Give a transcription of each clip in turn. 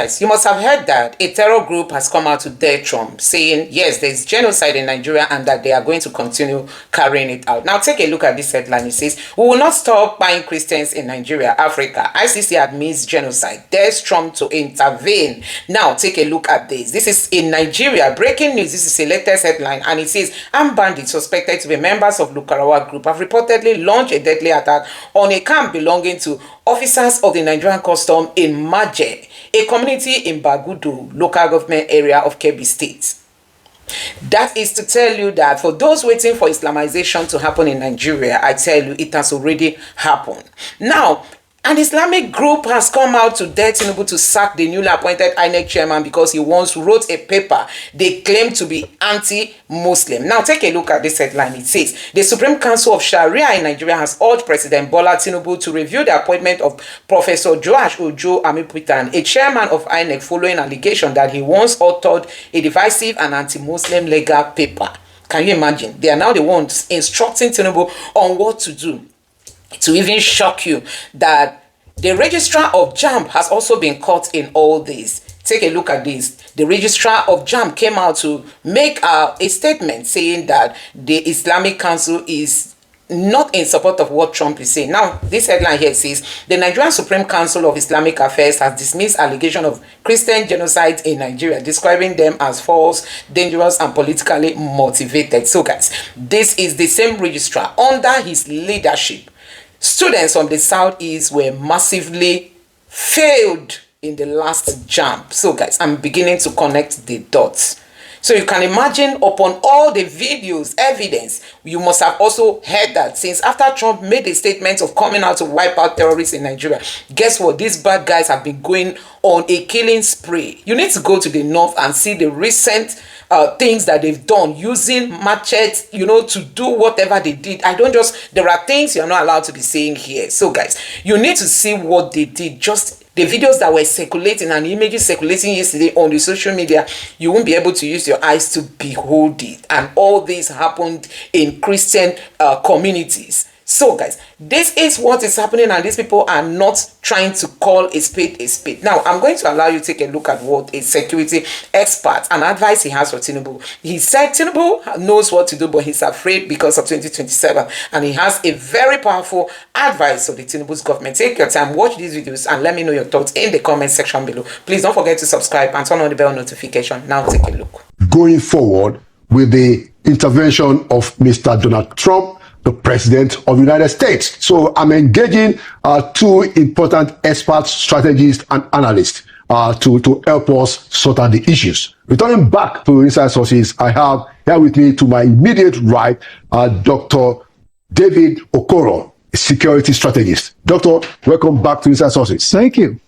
You must have heard that a terror group has come out to dare Trump, saying, yes, there's genocide in Nigeria and that they are going to continue carrying it out. Now, take a look at this headline. It says, we will not stop buying Christians in Nigeria, Africa. ICC admits genocide, dares Trump to intervene. Now, take a look at this. This is in Nigeria. Breaking news. This is a latest headline. And it says, armed bandits suspected to be members of Lukarawa group have reportedly launched a deadly attack on a camp belonging to officers of the Nigerian Custom in Maje, a community in Bagudu, local government area of Kebbi State. That is to tell you that for those waiting for Islamization to happen in Nigeria, I tell you, it has already happened. Now, an Islamic group has come out to dare Tinubu to sack the newly appointed INEC chairman because he once wrote a paper they claim to be anti-Muslim. Now, take a look at this headline. It says, the Supreme Council of Sharia in Nigeria has urged President Bola Tinubu to review the appointment of Professor Joash Ojo Amipitan, a chairman of INEC, following allegation that he once authored a divisive and anti-Muslim legal paper. Can you imagine? They are now the ones instructing Tinubu on what to do. To even shock you that the registrar of JAMB has also been caught in all this. Take a look at this. The registrar of JAMB came out to make a statement saying that the Islamic Council is not in support of what Trump is saying. Now, this headline here says, the Nigerian Supreme Council of Islamic Affairs has dismissed allegation of Christian genocide in Nigeria, describing them as false, dangerous, and politically motivated. So, guys, this is the same registrar. Under his leadership, students from the southeast were massively failed in the last JAMB. So, guys, I'm beginning to connect the dots. So you can imagine, upon all the videos, evidence, you must have also heard that since after Trump made a statement of coming out to wipe out terrorists in Nigeria, guess what? These bad guys have been going on a killing spree. You need to go to the north and see the recent things that they've done using machetes, to do whatever they did. There are things you're not allowed to be saying here. So, guys, you need to see what they did. Just the videos that were circulating and images circulating yesterday on the social media, you won't be able to use your eyes to behold it. And all this happened in Christian communities. So, guys, this is what is happening, and these people are not trying to call a spade a spade. Now, I'm going to allow you to take a look at what a security expert and advice he has for Tinubu. He said Tinubu knows what to do, but he's afraid because of 2027, and he has a very powerful advice for the Tinubu's government. Take your time, watch these videos, and let me know your thoughts in the comment section below. Please don't forget to subscribe and turn on the bell notification. Now, take a look. Going forward with the intervention of Mr. Donald Trump, the President of the United States. So I'm engaging two important experts, strategists, and analysts to help us sort out the issues. Returning back to Inside Sources, I have here with me to my immediate right, Dr. David Okoro, a security strategist. Doctor, welcome back to Inside Sources. Thank you.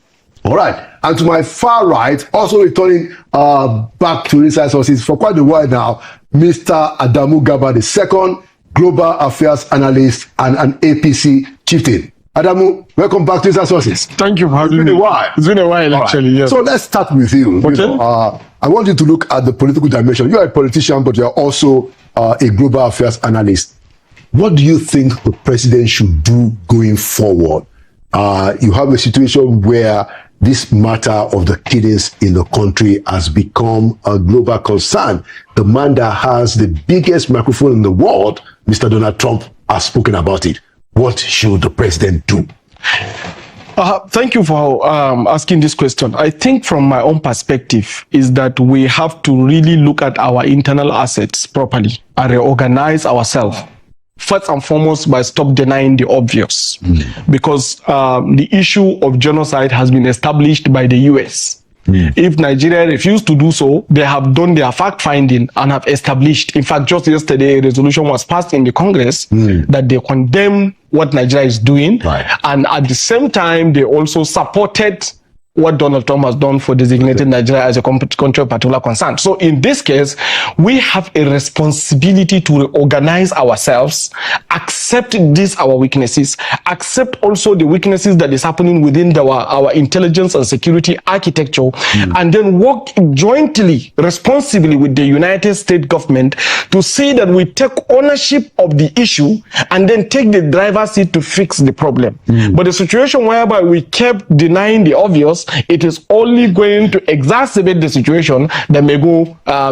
All right. And to my far right, also returning back to Inside Sources for quite a while now, Mr. Adamu Gaba II, Global Affairs Analyst and an APC chieftain. Adamu, welcome back to Inside Sources. Thank you for having me. It's been a while, actually. Yes. So let's start with you. Okay. I want you to look at the political dimension. You are a politician, but you are also a global affairs analyst. What do you think the president should do going forward? You have a situation where this matter of the killings in the country has become a global concern. The man that has the biggest microphone in the world, Mr. Donald Trump, has spoken about it. What should the president do? Thank you for asking this question. I think from my own perspective is that we have to really look at our internal assets properly and reorganize ourselves. First and foremost, by stop denying the obvious, because the issue of genocide has been established by the US. If Nigeria refused to do so, they have done their fact-finding and have established. In fact, just yesterday, a resolution was passed in the Congress that they condemn what Nigeria is doing. Right. And at the same time, they also supported what Donald Trump has done for designated Nigeria as a country of particular concern. So in this case, we have a responsibility to reorganize ourselves, accept these our weaknesses, accept also the weaknesses that is happening within our intelligence and security architecture, and then work jointly, responsibly with the United States government to see that we take ownership of the issue and then take the driver's seat to fix the problem. But the situation whereby we kept denying the obvious, because it is only going to exacerbate the situation that may go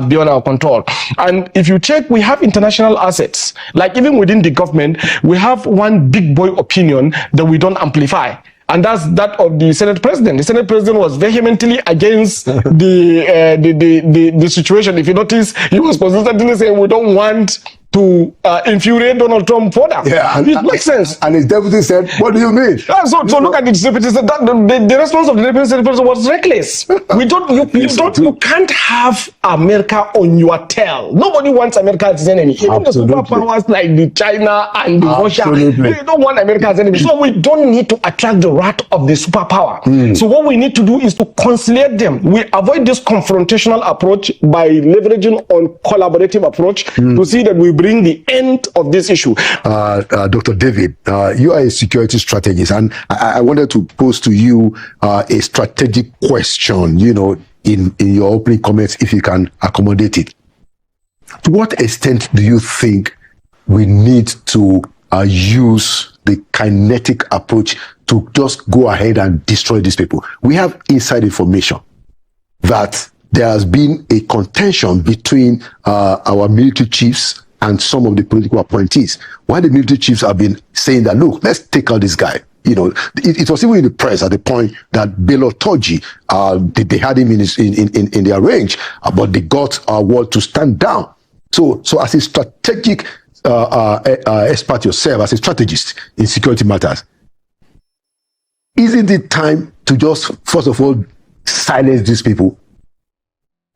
beyond our control. And if you check, we have international assets. Like even within the government, we have one big boy opinion that we don't amplify. And that's that of the Senate President. The Senate President was vehemently against the situation. If you notice, he was consistently saying we don't want to infuriate Donald Trump further. Yeah, it makes sense. And his deputy said, "What do you mean?" So look at the deputy. The response of the deputy president was reckless. You can't have America on your tail. Nobody wants America as an enemy. Even the superpowers like the China and the Russia, they don't want America as an enemy. So we don't need to attract the wrath of the superpower. So what we need to do is to conciliate them. We avoid this confrontational approach by leveraging on collaborative approach to see that we bring the end of this issue. Dr. David, you are a security strategist, and I wanted to pose to you a strategic question, in your opening comments, if you can accommodate it. To what extent do you think we need to use the kinetic approach to just go ahead and destroy these people? We have inside information that there has been a contention between our military chiefs and some of the political appointees. Why the military chiefs have been saying that, look, let's take out this guy. It was even in the press at the point that Bello Toji, they had him in their range, but they got our word to stand down. So as a strategic expert yourself, as a strategist in security matters, isn't it time to just, first of all, silence these people?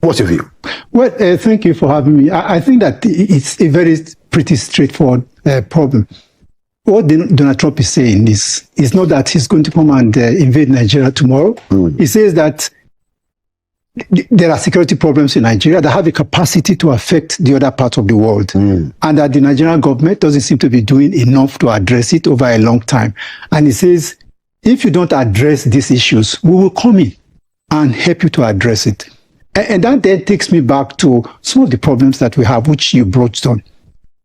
What's your view? Well, thank you for having me. I think that it's a pretty straightforward problem. What Donald Trump is saying is not that he's going to come and invade Nigeria tomorrow. He says that there are security problems in Nigeria that have the capacity to affect the other parts of the world, and that the Nigerian government doesn't seem to be doing enough to address it over a long time. And he says, if you don't address these issues, we will come in and help you to address it. And that then takes me back to some of the problems that we have, which you brought on.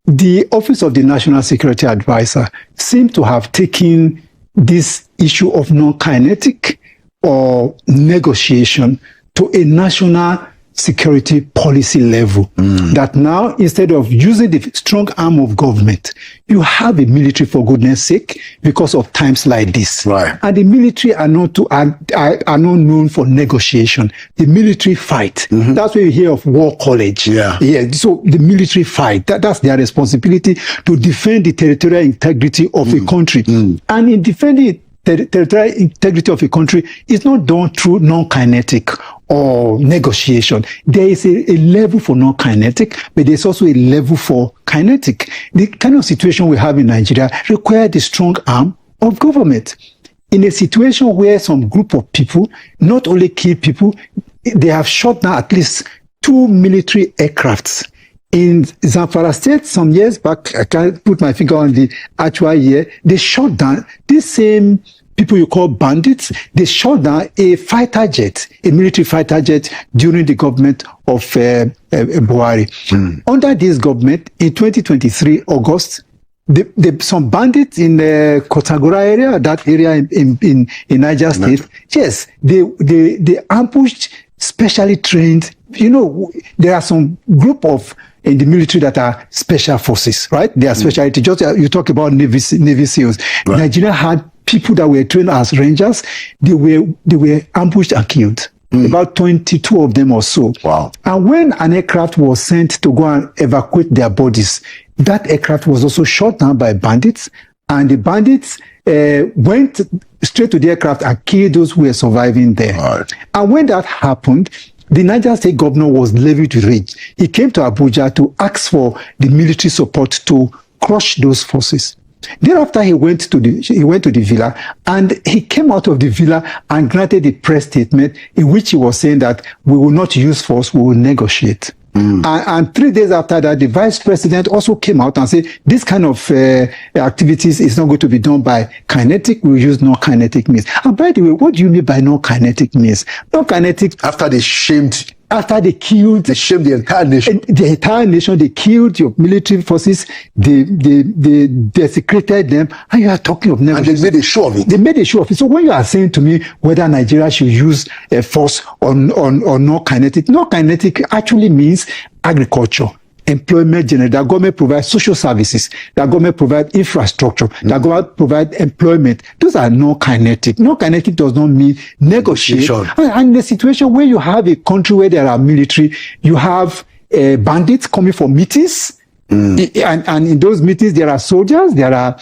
The Office of the National Security Advisor seemed to have taken this issue of non-kinetic or negotiation to a national security policy level. That now, instead of using the strong arm of government, you have a military, for goodness sake, because of times like this. Right. And the military are not known for negotiation. The military fight. That's where you hear of war college. Yeah. So the military fight, that's their responsibility to defend the territorial integrity of a country. And in defending territorial integrity of a country is not done through non-kinetic or negotiation. There is a level for non-kinetic, but there's also a level for kinetic. The kind of situation we have in Nigeria requires the strong arm of government. In a situation where some group of people not only kill people, they have shot down at least 2 military aircrafts. In Zamfara State, some years back, I can't put my finger on the actual year, they shot down these same people you call bandits. They shot down a fighter jet, a military fighter jet, during the government of Buhari. Under this government, in 2023, August, some bandits in the Kotagora area, that area in Niger State, yes, they ambushed specially trained. There are some group of in the military that are special forces, right? They are specialty. Just you talk about Navy SEALs. Right. Nigeria had people that were trained as rangers. They were ambushed and killed. About 22 of them or so. Wow. And when an aircraft was sent to go and evacuate their bodies, that aircraft was also shot down by bandits, and the bandits went straight to the aircraft and killed those who were surviving there. Right. And when that happened, the Niger State governor was levied with rage. He came to Abuja to ask for the military support to crush those forces. Thereafter, he went to the villa, and he came out of the villa and granted a press statement in which he was saying that we will not use force, we will negotiate. And 3 days after that, the vice president also came out and said, this kind of activities is not going to be done by kinetic, we will use non-kinetic means. And by the way, what do you mean by non-kinetic means? Non-kinetic... After they shamed after they killed, they shamed the entire nation. They killed your military forces, they desecrated them, and you are talking of negotiation. And they made a show of it. They made a show of it. So when you are saying to me whether Nigeria should use force or non-kinetic, non-kinetic actually means agriculture, employment generation. The government provides social services. The government provides infrastructure. The government provides employment. Those are non-kinetic. Non-kinetic does not mean negotiation. And in a situation where you have a country where there are military, you have bandits coming for meetings. And in those meetings, there are soldiers, there are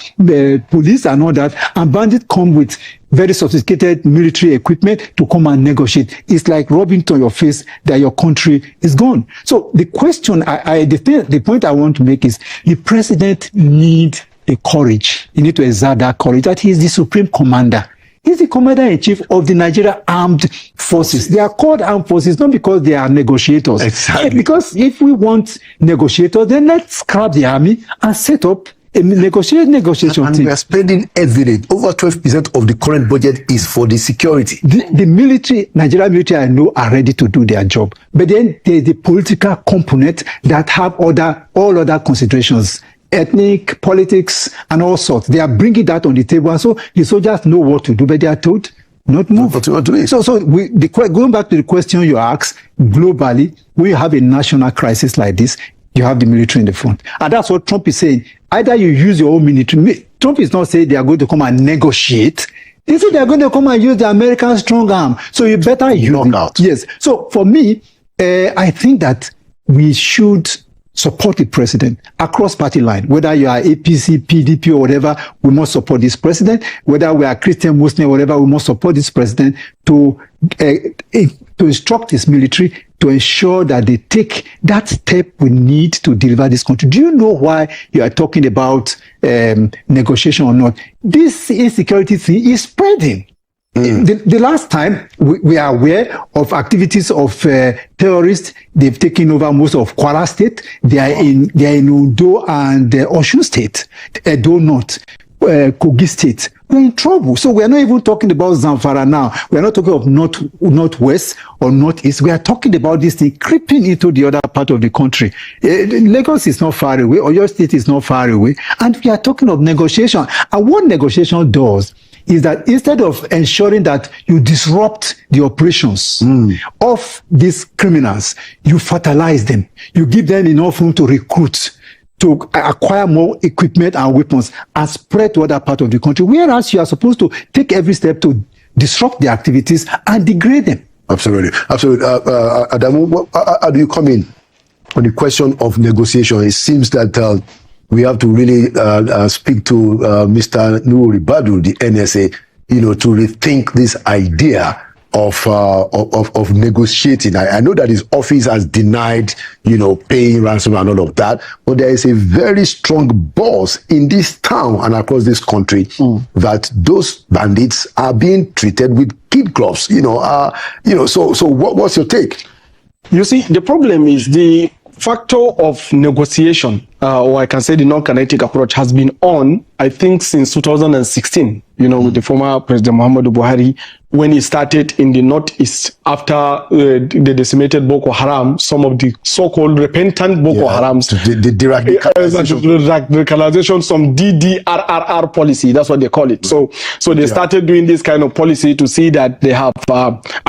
police and all that. And bandits come with very sophisticated military equipment to come and negotiate. It's like rubbing to your face that your country is gone. So the question, the point I want to make is the president needs a courage. He needs to exert that courage, that he is the supreme commander. He's the commander-in-chief of the Nigeria Armed Forces. They are called armed forces not because they are negotiators. Exactly. Because if we want negotiators, then let's scrap the army and set up a negotiation and team. we are spending every day. Over 12% of the current budget is for the security. The military, Nigeria military, I know, are ready to do their job. But then there's the political component that have all other considerations. Ethnic, politics, and all sorts. They are bringing that on the table, and so the soldiers know what to do, but they are told not move. Going back to the question you asked, globally, when you have a national crisis like this, you have the military in the front. And that's what Trump is saying. Either you use your own military. Trump is not saying they are going to come and negotiate. They say they are going to come and use the American strong arm. So you better use it. Yes. So for me, I think that we should support the president across party line. Whether you are APC, PDP, or whatever, we must support this president. Whether we are Christian, Muslim, whatever, we must support this president to instruct his military to ensure that they take that step we need to deliver this country. Do you know why you are talking about negotiation or not? This insecurity thing is spreading. The last time we are aware of activities of terrorists, they've taken over most of Kwara State. They are in Udo and Osun State. Edo North, Kogi State. We're in trouble. So we are not even talking about Zamfara now. We are not talking of northwest or northeast. We are talking about this thing creeping into the other part of the country. Lagos is not far away, or your state is not far away, and we are talking of negotiation. And what negotiation does is that instead of ensuring that you disrupt the operations of these criminals, you fertilize them. You give them enough room to recruit, to acquire more equipment and weapons, and spread to other part of the country. Whereas you are supposed to take every step to disrupt the activities and degrade them. Absolutely. Adamu, how do you come in on the question of negotiation? It seems that we have to really speak to Mr. Nuhu Ribadu, the NSA, to rethink this idea of negotiating. I know that his office has denied, paying ransom and all of that, but there is a very strong buzz in this town and across this country that those bandits are being treated with kid gloves. So what's your take? You see, the problem is the factor of negotiation, or I can say the non-kinetic approach, has been on, I think, since 2016, with the former President Muhammadu Buhari, when he started in the northeast after the decimated Boko Haram, some of the so-called repentant Boko Harams, the radicalization, some DDRRR policy, that's what they call it. So they started doing this kind of policy to see that they have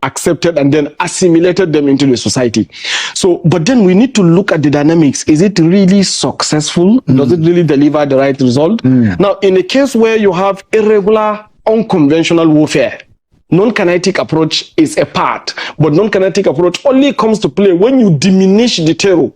accepted and then assimilated them into the society. So, but then we need to look at the dynamics. Is it really successful? Does it really deliver the right result? Now, in a case where you have irregular, unconventional warfare, non-kinetic approach is a part, but non-kinetic approach only comes to play when you diminish the terror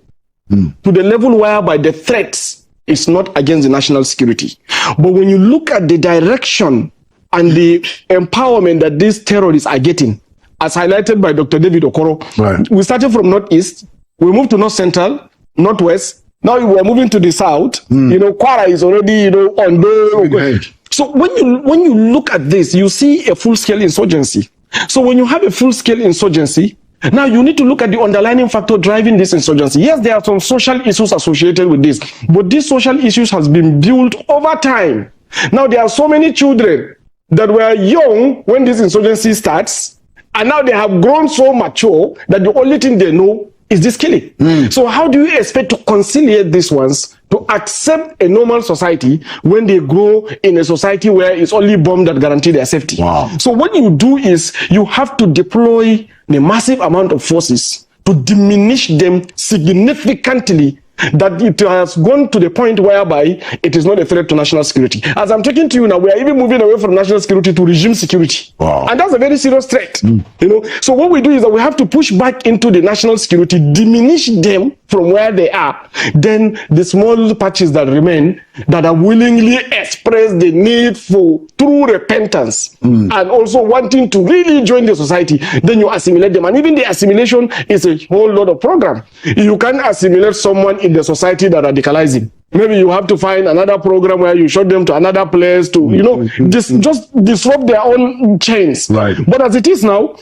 to the level whereby the threats is not against the national security. But when you look at the direction and the empowerment that these terrorists are getting, as highlighted by Dr. David Okoro, we started from northeast, we moved to north central, northwest, now we are moving to the south. Kwara is already, on the... So when you look at this, you see a full-scale insurgency. So when you have a full-scale insurgency, now you need to look at the underlying factor driving this insurgency. Yes, there are some social issues associated with this, but these social issues has been built over time. Now there are so many children that were young when this insurgency starts, And now they have grown so mature that the only thing they know is this killing. So how do you expect to conciliate these ones to accept a normal society when they grow in a society where it's only bombs that guarantee their safety? Wow. So what you do is you have to deploy the massive amount of forces to diminish them significantly, that it has gone to the point whereby it is not a threat to national security. As I'm talking to you now, we are even moving away from national security to regime security. Wow. And that's a very serious threat. You know, so what we do is that we have to push back into the national security, diminish them from where they are. Then the small patches that remain, that are willingly express the need for true repentance and also wanting to really join the society, then you assimilate them. And even the assimilation is a whole lot of program. You can't assimilate someone in the society that radicalize him. Maybe you have to find another program where you show them to another place to, you know, just disrupt their own chains. Right. But as it is now,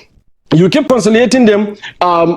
you keep conciliating them.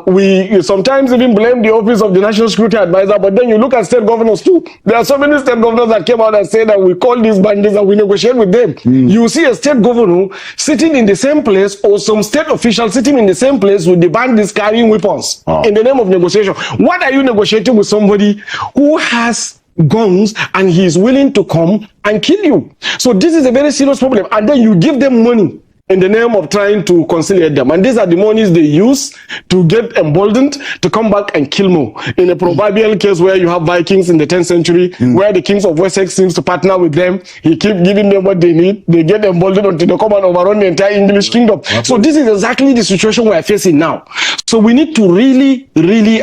We sometimes even blame the office of the National Security Advisor, but then you look at state governors too. There are so many state governors that came out and said that we call these bandits and we negotiate with them. You see a state governor sitting in the same place, or some state official sitting in the same place with the bandits carrying weapons in the name of negotiation. What are you negotiating with somebody who has guns and he is willing to come and kill you? So this is a very serious problem. And then you give them money in the name of trying to conciliate them. And these are the monies they use to get emboldened to come back and kill more. In a proverbial case where you have Vikings in the 10th century, where the kings of Wessex seems to partner with them, he keep giving them what they need, they get emboldened until they come and overrun the entire English kingdom. So this is exactly the situation we are facing now. So we need to really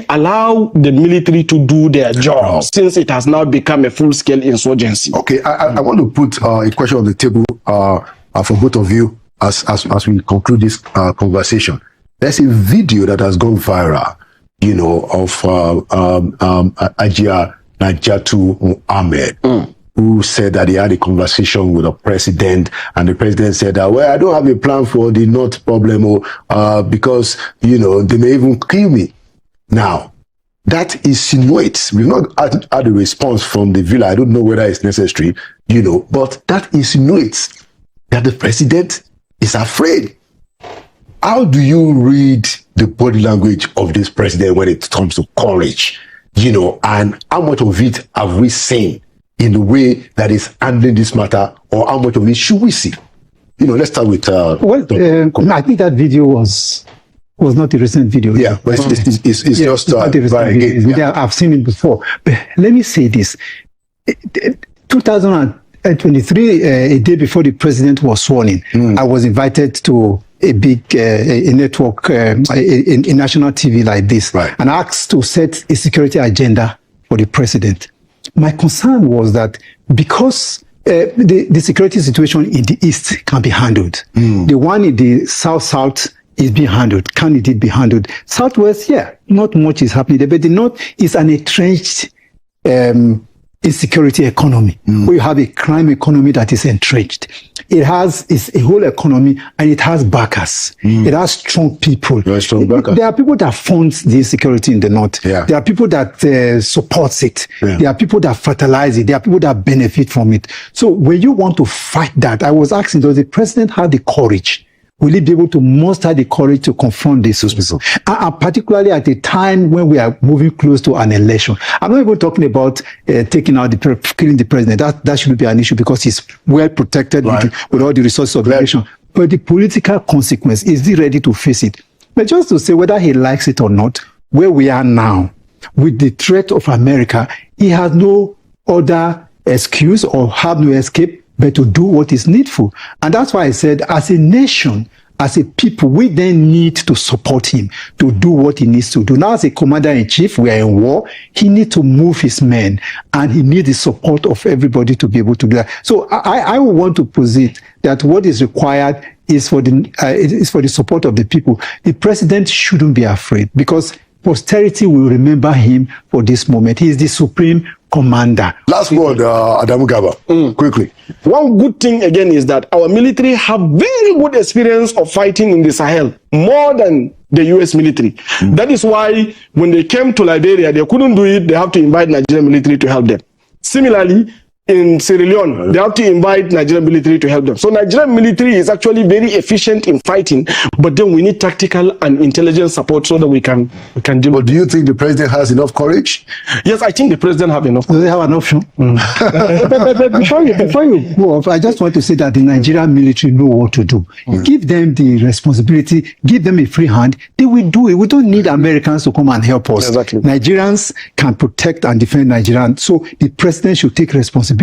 allow the military to do their job, since it has now become a full-scale insurgency. Okay, I want to put a question on the table for both of you as we conclude this conversation. There's a video that has gone viral, you know, of Ajia Najatu Muhammad, who said that he had a conversation with the president, and the president said that, well, I don't have a plan for the North problem, because, you know, they may even kill me. Now, that insinuates, we've not had a response from the villa. I don't know whether it's necessary, you know, but that insinuates that the president is afraid. How do you read the body language of this president when it comes to courage, you know, and how much of it have we seen in the way that is handling this matter, or how much of it should we see? You know, let's start with I think that video was not a recent video. Yeah, but it's just not a recent video. Yeah, I've seen it before. But let me say this: 2023, a day before the president was sworn in, I was invited to a big a network, a national TV like this, and asked to set a security agenda for the president. My concern was that because the security situation in the east can be handled, the one in the south is being handled, can indeed be handled. Southwest, yeah, not much is happening there, but the north is an entrenched insecurity economy, where you have a crime economy that is entrenched. It's a whole economy, and it has backers. It has strong people. There are people that fund the insecurity in the north. There are people that supports it. There are people that fertilize it. There are people that benefit from it. So when you want to fight that, I was asking, does the president have the courage? Will he be able to muster the courage to confront these people? And particularly at a time when we are moving close to an election. I'm not even talking about taking out killing the president. That shouldn't be an issue, because he's well protected with all the resources of the nation. But the political consequence, is he ready to face it? But just to say whether he likes it or not, where we are now, with the threat of America, he has no other excuse or have no escape but to do what is needful. And that's why I said, as a nation, as a people, we then need to support him to do what he needs to do. Now, as a commander-in-chief, we are in war. He needs to move his men, and he needs the support of everybody to be able to do that. So I would want to posit that what is required is for the support of the people. The president shouldn't be afraid, because posterity will remember him for this moment. He is the supreme commander. Last word, Adamu Gaba, quickly. One good thing again is that our military have very good experience of fighting in the Sahel, more than the US military. That is why when they came to Liberia, they couldn't do it. They have to invite Nigerian military to help them. Similarly, in Sierra Leone, they have to invite Nigerian military to help them. So Nigerian military is actually very efficient in fighting, but then we need tactical and intelligence support so that we can deal. But do you think the president has enough courage? Yes, I think the president have enough. Do they have an option? But before you go off, I just want to say that the Nigerian military know what to do. Give them the responsibility, give them a free hand, they will do it. We don't need Americans to come and help us. Exactly. Nigerians can protect and defend Nigerians. So the president should take responsibility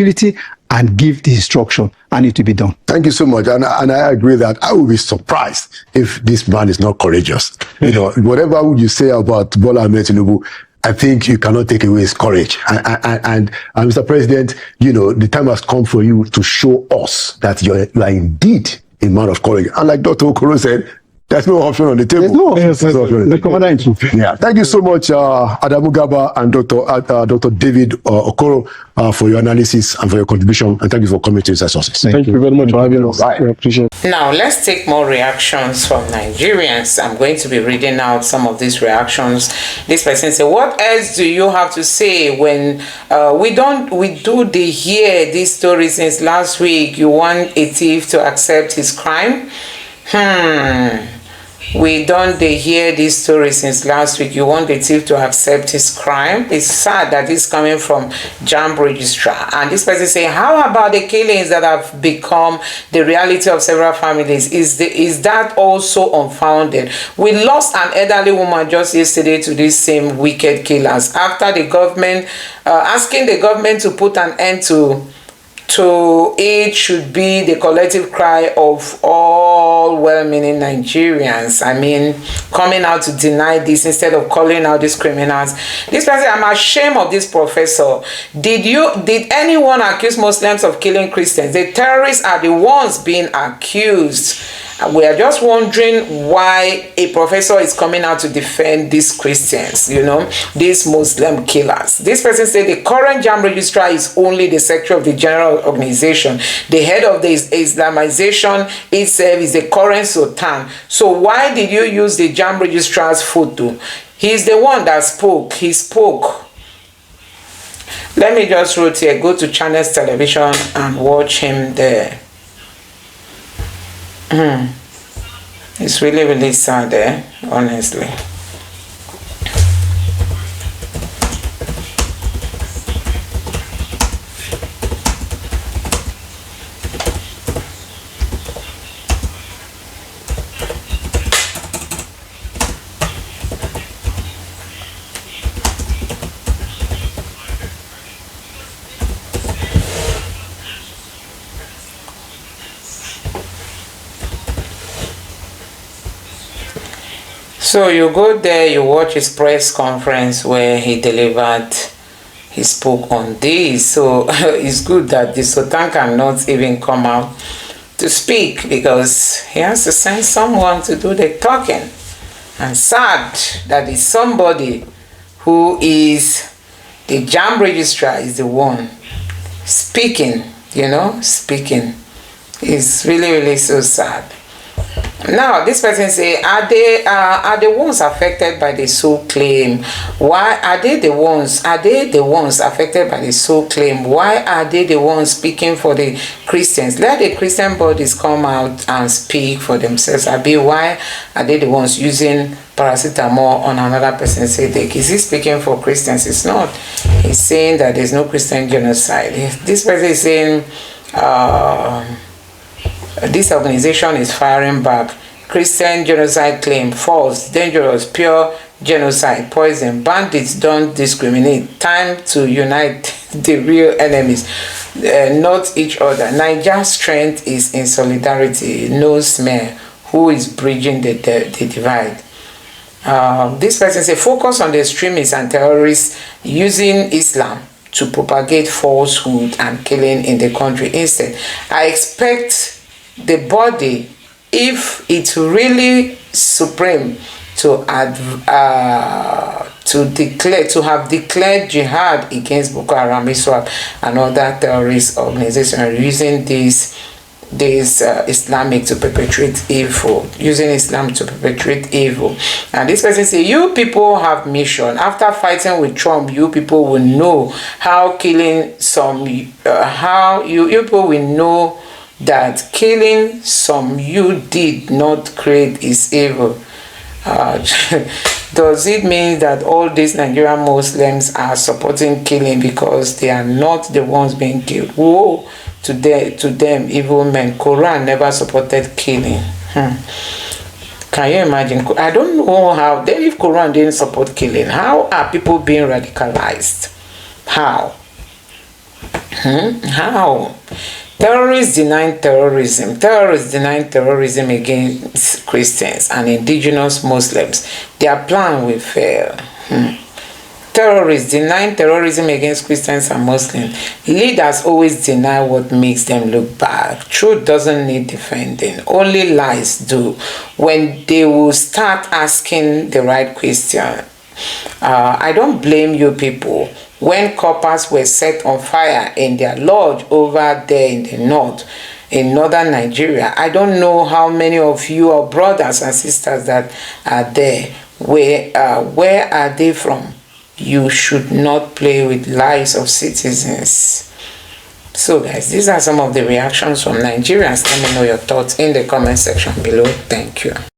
and give the instruction, and it will be done. Thank you so much. And I agree that I will be surprised if this man is not courageous. You know, whatever you say about Bola Ahmed Tinubu, I think you cannot take away his courage. And Mr. President, you know, the time has come for you to show us that you are indeed a man of courage. And like Dr. Okoro said, there's no option on the table. There's no option. The commander-in-chief. Yeah. Thank you so much, Adamu Gaba and Dr. David Okoro, for your analysis and for your contribution. And thank you for coming to Inside Sources. Thank you very much for having us. I appreciate it. Now, let's take more reactions from Nigerians. I'm going to be reading out some of these reactions. This person said, what else do you have to say when we do hear this story since last week? You want a thief to accept his crime? We don't hear this story since last week. You want the thief to accept his crime? It's sad that it's coming from JAMB registrar. And this person saying, how about the killings that have become the reality of several families? Is that also unfounded? We lost an elderly woman just yesterday to these same wicked killers after the government asking the government to put an end to it should be the collective cry of all well-meaning Nigerians. I mean, coming out to deny this instead of calling out these criminals. This person, I'm ashamed of this professor. Did anyone accuse Muslims of killing Christians? The terrorists are the ones being accused. We are just wondering why a professor is coming out to defend these Christians, you know, these Muslim killers. This person said the current JAMB registrar is only the secretary of the general organization. The head of the Islamization itself is the current sultan. So why did you use the JAMB registrar's photo? He's the one that spoke. He spoke. Let me just write here, go to Channels Television and watch him there. It's really, really sad, honestly. So you go there, you watch his press conference where he spoke on this. So it's good that the Sultan cannot even come out to speak because he has to send someone to do the talking. And sad that it's somebody who is the JAMB registrar is the one speaking, you know, speaking. It's really, really so sad. Now, this person say, are the ones affected by the soul claim? Why are they the ones? Are they the ones affected by the soul claim? Why are they the ones speaking for the Christians? Let the Christian bodies come out and speak for themselves. Why are they the ones using paracetamol on another person's headache? Is he speaking for Christians? It's not. He's saying that there's no Christian genocide. This person is saying, this organization is firing back. Christian genocide claim false, dangerous, pure genocide, poison. Bandits don't discriminate. Time to unite the real enemies, not each other. Nigeria's strength is in solidarity. No smear. Who is bridging the divide? This person say focus on the extremists and terrorists using Islam to propagate falsehood and killing in the country. Instead, I expect the body, if it's really supreme, to have declared jihad against Boko Haram, ISWAP, and other terrorist organizations using this this Islamic to perpetrate evil, using Islam to perpetrate evil. And this person say, you people have mission. After fighting with Trump, you people will know how killing some, how you people will know that killing some you did not create is evil. Does it mean that all these Nigerian Muslims are supporting killing because they are not the ones being killed? Woe to them, evil men. Quran never supported killing. Can you imagine? I don't know how. Then if Quran didn't support killing, how are people being radicalized? How? How? Terrorists denying terrorism. Terrorists denying terrorism against Christians and indigenous Muslims. Their plan will fail. Terrorists denying terrorism against Christians and Muslims. Leaders always deny what makes them look bad. Truth doesn't need defending. Only lies do. When they will start asking the right question. I don't blame you people. When coppers were set on fire in their lodge over there in the north, in northern Nigeria, I don't know how many of you are brothers and sisters that are there. Where are they from? You should not play with lives of citizens. So guys, these are some of the reactions from Nigerians. Let me know your thoughts in the comment section below. Thank you.